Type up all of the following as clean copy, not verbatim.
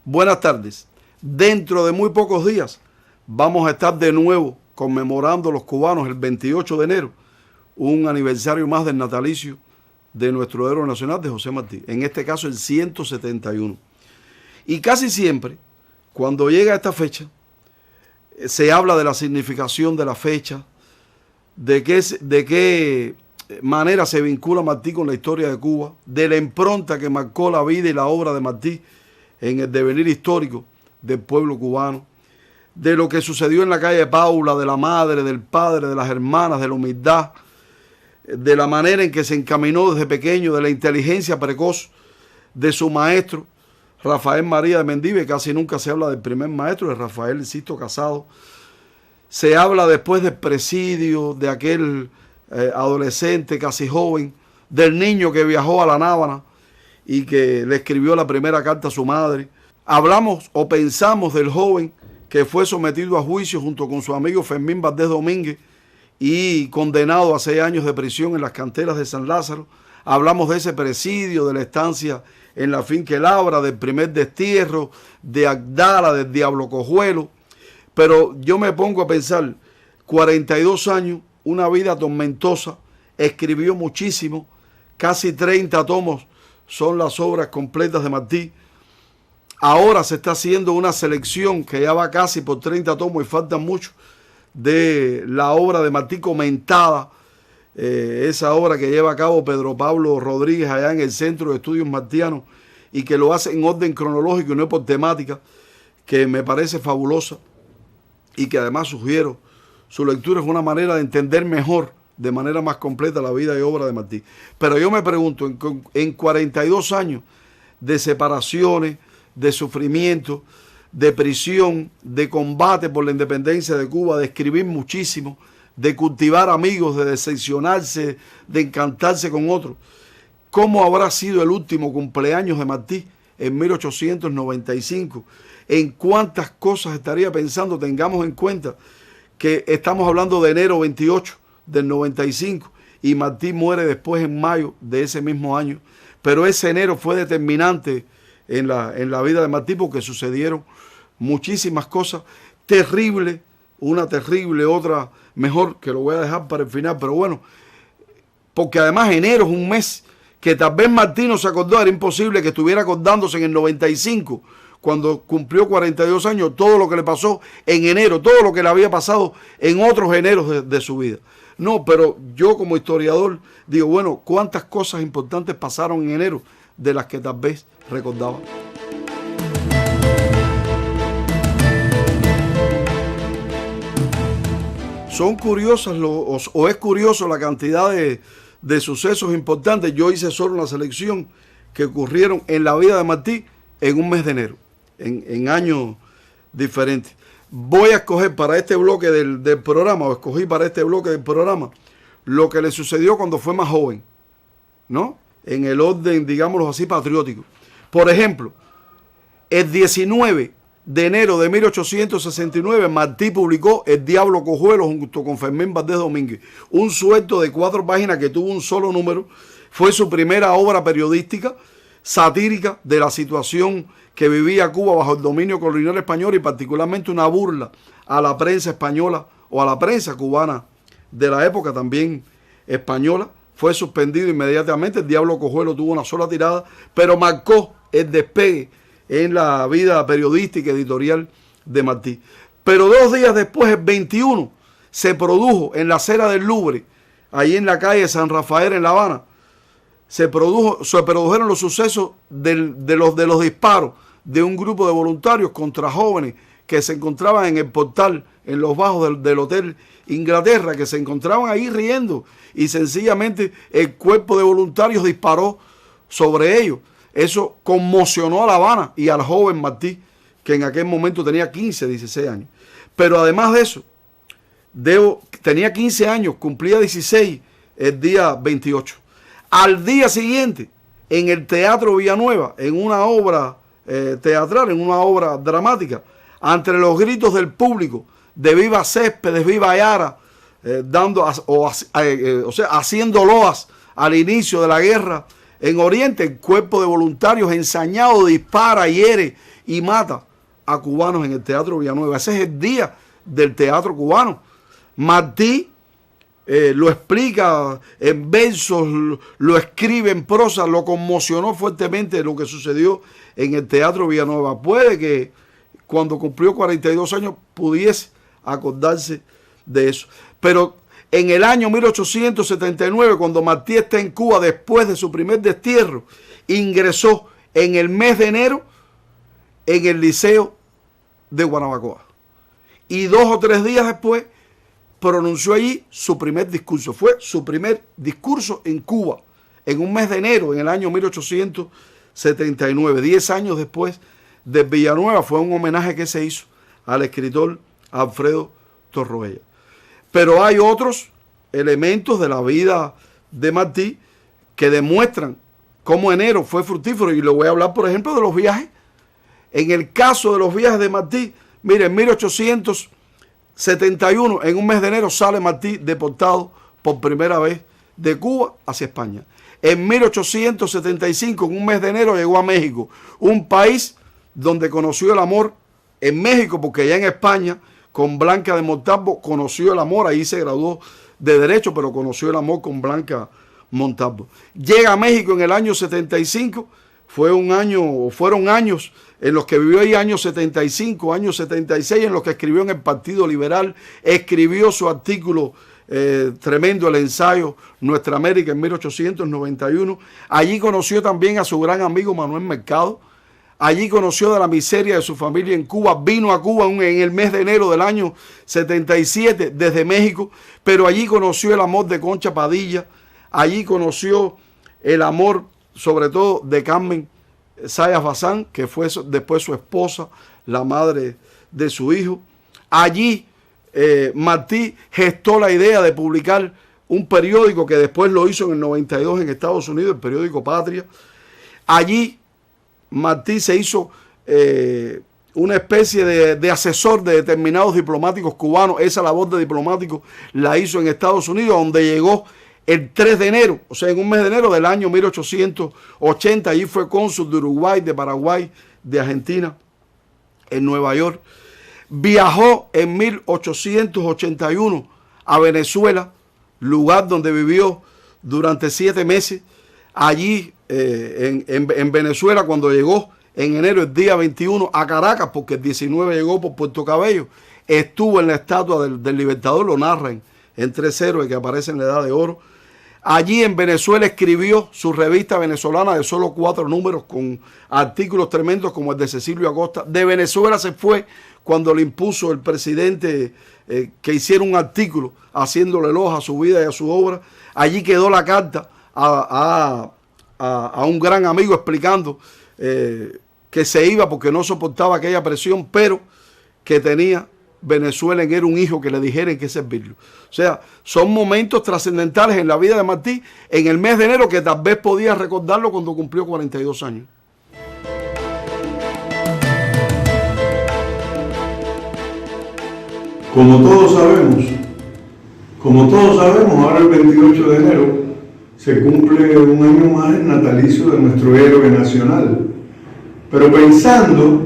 Buenas tardes. Dentro de muy pocos días vamos a estar de nuevo conmemorando los cubanos el 28 de enero, un aniversario más del natalicio de nuestro héroe nacional, de José Martí, en este caso el 171. Y casi siempre, cuando llega esta fecha, se habla de la significación de la fecha, de qué manera se vincula Martí con la historia de Cuba, de la impronta que marcó la vida y la obra de Martí en el devenir histórico del pueblo cubano, de lo que sucedió en la calle Paula, de la madre, del padre, de las hermanas, de la humildad, de la manera en que se encaminó desde pequeño, de la inteligencia precoz de su maestro, Rafael María de Mendive. Casi nunca se habla del primer maestro, de Rafael Sisto Casado. Se habla después del presidio, de aquel adolescente casi joven, del niño que viajó a La Habana y que le escribió la primera carta a su madre. Hablamos o pensamos del joven que fue sometido a juicio junto con su amigo Fermín Valdés Domínguez y condenado a 6 años de prisión en las canteras de San Lázaro. Hablamos de ese presidio, de la estancia en la finca El Abra, del primer destierro, de Agdala, del Diablo Cojuelo. Pero yo me pongo a pensar, 42 años, una vida tormentosa, escribió muchísimo, casi 30 tomos son las obras completas de Martí. Ahora se está haciendo una selección que ya va casi por 30 tomos y faltan muchos de la obra de Martí comentada, esa obra que lleva a cabo Pedro Pablo Rodríguez allá en el Centro de Estudios Martianos y que lo hace en orden cronológico y no por temática, que me parece fabulosa y que además sugiero su lectura. Es una manera de entender mejor, de manera más completa, la vida y obra de Martí. Pero yo me pregunto, en 42 años de separaciones, de sufrimiento, de prisión, de combate por la independencia de Cuba, de escribir muchísimo, de cultivar amigos, de decepcionarse, de encantarse con otros, ¿cómo habrá sido el último cumpleaños de Martí en 1895? ¿En cuántas cosas estaría pensando? Tengamos en cuenta que estamos hablando de enero 28 del 95 y Martí muere después en mayo de ese mismo año. Pero ese enero fue determinante en la vida de Martí porque sucedieron muchísimas cosas terribles, una terrible, otra mejor, que lo voy a dejar para el final, pero bueno, porque además enero es un mes que tal vez Martí no se acordó. Era imposible que estuviera acordándose en el 95, cuando cumplió 42 años, todo lo que le pasó en enero, todo lo que le había pasado en otros eneros de su vida. No, pero yo como historiador digo, bueno, ¿cuántas cosas importantes pasaron en enero de las que tal vez recordaba? Son curiosas o es curioso la cantidad de sucesos importantes. Yo hice solo una selección que ocurrieron en la vida de Martí en un mes de enero, en años diferentes. Voy a escoger para este bloque del programa, o escogí para este bloque del programa, lo que le sucedió cuando fue más joven, ¿no? En el orden, digámoslo así, patriótico. Por ejemplo, el 19 de enero de 1869, Martí publicó El Diablo Cojuelo junto con Fermín Valdés Domínguez, un suelto de 4 páginas que tuvo un solo número. Fue su primera obra periodística, satírica de la situación que vivía Cuba bajo el dominio colonial español y particularmente una burla a la prensa española o a la prensa cubana de la época también española. Fue suspendido inmediatamente. El Diablo Cojuelo tuvo una sola tirada, pero marcó el despegue en la vida periodística y editorial de Martí. Pero 2 días después, el 21, se produjo en la acera del Louvre, ahí en la calle San Rafael en La Habana, se produjeron los sucesos de los disparos de un grupo de voluntarios contra jóvenes que se encontraban en el portal, en los bajos del Hotel Inglaterra, que se encontraban ahí riendo y sencillamente el cuerpo de voluntarios disparó sobre ellos. Eso conmocionó a La Habana y al joven Martí, que en aquel momento tenía 15, 16 años. Pero además de eso, tenía 15 años, cumplía 16 el día 28. Al día siguiente, en el Teatro Villanueva, en una obra teatral, en una obra dramática, entre los gritos del público de viva Céspedes, viva Ayara, haciendo loas al inicio de la guerra en Oriente, el cuerpo de voluntarios ensañado dispara, hiere y mata a cubanos en el Teatro Villanueva. Ese es el día del teatro cubano. Martí lo explica en versos, lo escribe en prosa, lo conmocionó fuertemente lo que sucedió en el Teatro Villanueva. Puede que cuando cumplió 42 años pudiese acordarse de eso. Pero en el año 1879, cuando Martí está en Cuba después de su primer destierro, ingresó en el mes de enero en el Liceo de Guanabacoa. Y 2 o 3 días después pronunció allí su primer discurso. Fue su primer discurso en Cuba, en un mes de enero, en el año 1879, 10 años después de Villanueva. Fue un homenaje que se hizo al escritor Alfredo Torroella. Pero hay otros elementos de la vida de Martí que demuestran cómo enero fue fructífero. Y le voy a hablar, por ejemplo, de los viajes. En el caso de los viajes de Martí, miren, en 1871, en un mes de enero, sale Martí deportado por primera vez de Cuba hacia España. En 1875, en un mes de enero, llegó a México, un país donde conoció el amor en México, porque ya en España, con Blanca de Montalvo, conoció el amor. Ahí se graduó de Derecho, pero conoció el amor con Blanca Montalvo. Llega a México en el año 75, fueron años en los que vivió ahí, años 75, años 76, en los que escribió en el Partido Liberal, escribió su artículo tremendo, el ensayo Nuestra América, en 1891. Allí conoció también a su gran amigo Manuel Mercado. Allí conoció de la miseria de su familia en Cuba. Vino a Cuba en el mes de enero del año 77 desde México, pero allí conoció el amor de Concha Padilla. Allí conoció el amor, sobre todo, de Carmen Zayas Bazán, que fue después su esposa, la madre de su hijo. Allí Martí gestó la idea de publicar un periódico que después lo hizo en el 92 en Estados Unidos, el periódico Patria. Allí Martí se hizo una especie de asesor de determinados diplomáticos cubanos. Esa labor de diplomático la hizo en Estados Unidos, donde llegó el 3 de enero, o sea, en un mes de enero del año 1880. Allí fue cónsul de Uruguay, de Paraguay, de Argentina, en Nueva York. Viajó en 1881 a Venezuela, lugar donde vivió durante 7 meses. Allí en Venezuela, cuando llegó en enero, el día 21, a Caracas, porque el 19 llegó por Puerto Cabello, estuvo en la estatua del Libertador, lo narran en 3 héroes que aparece en la Edad de Oro. Allí en Venezuela escribió su revista venezolana de solo 4 números, con artículos tremendos como el de Cecilio Acosta. De Venezuela se fue cuando le impuso el presidente que hiciera un artículo haciéndole elogio a su vida y a su obra. Allí quedó la carta a un gran amigo explicando que se iba porque no soportaba aquella presión, pero que tenía Venezuela en él un hijo que le dijeran que servirlo. O sea, son momentos trascendentales en la vida de Martí en el mes de enero, que tal vez podía recordarlo cuando cumplió 42 años. Como todos sabemos, ahora el 28 de enero se cumple un año más el natalicio de nuestro héroe nacional. Pero pensando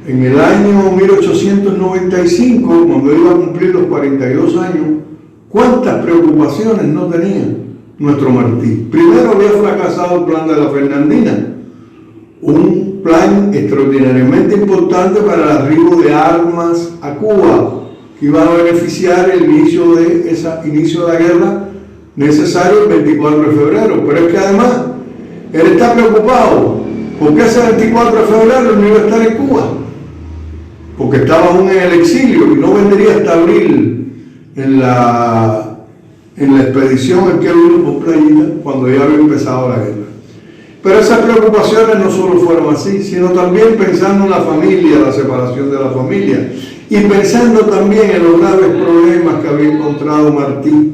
en el año 1895, cuando iba a cumplir los 42 años, ¿cuántas preocupaciones no tenía nuestro Martí? Primero, había fracasado el plan de la Fernandina, un plan extraordinariamente importante para el arribo de armas a Cuba, que iba a beneficiar el inicio de la guerra necesario el 24 de febrero. Pero es que además, él está preocupado, porque ese 24 de febrero no iba a estar en Cuba, porque estaba aún en el exilio y no vendría hasta abril en la expedición en que vino por Playita, cuando ya había empezado la guerra. Pero esas preocupaciones no solo fueron así, sino también pensando en la familia, la separación de la familia, y pensando también en los graves problemas que había encontrado Martí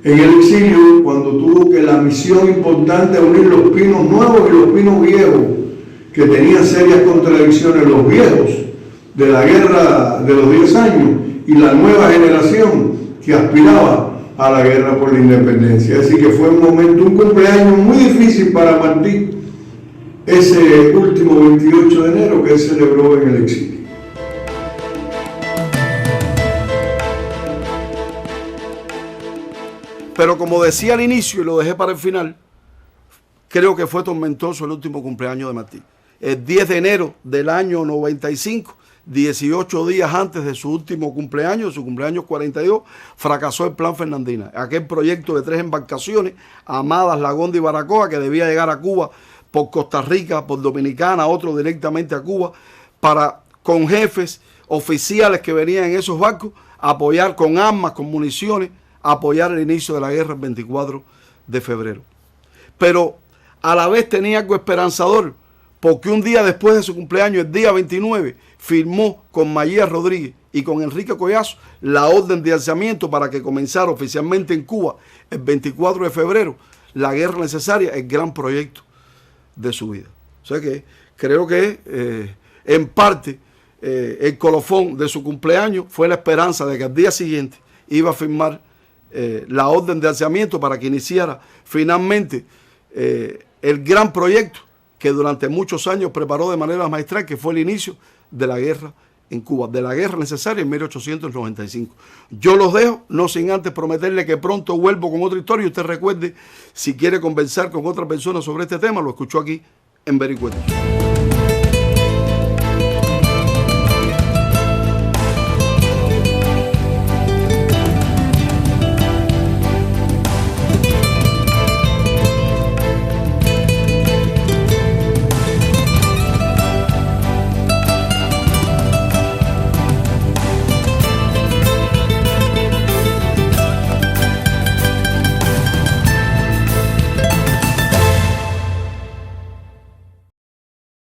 en el exilio, cuando tuvo que la misión importante de unir los pinos nuevos y los pinos viejos, que tenían serias contradicciones, los viejos de la guerra de los 10 años y la nueva generación que aspiraba a la guerra por la independencia. Así que fue un momento, un cumpleaños muy difícil para Martí ese último 28 de enero que él celebró en el exilio. Pero como decía al inicio y lo dejé para el final, creo que fue tormentoso el último cumpleaños de Martí. El 10 de enero del año 95, 18 días antes de su último cumpleaños, su cumpleaños 42, fracasó el Plan Fernandina. Aquel proyecto de 3 embarcaciones, Amadas, Lagonda y Baracoa, que debía llegar a Cuba por Costa Rica, por Dominicana, otro directamente a Cuba, para con jefes oficiales que venían en esos barcos, apoyar con armas, con municiones, apoyar el inicio de la guerra el 24 de febrero. Pero a la vez tenía algo esperanzador, porque un día después de su cumpleaños, el día 29, firmó con María Rodríguez y con Enrique Collazo la orden de alzamiento para que comenzara oficialmente en Cuba el 24 de febrero la guerra necesaria, el gran proyecto de su vida. O sea que creo que en parte el colofón de su cumpleaños fue la esperanza de que al día siguiente iba a firmar la orden de alzamiento para que iniciara finalmente el gran proyecto que durante muchos años preparó de manera magistral, que fue el inicio de la guerra en Cuba, de la guerra necesaria en 1895. Yo los dejo, no sin antes prometerle que pronto vuelvo con otra historia y usted recuerde, si quiere conversar con otra persona sobre este tema, lo escuchó aquí en Vericuetos.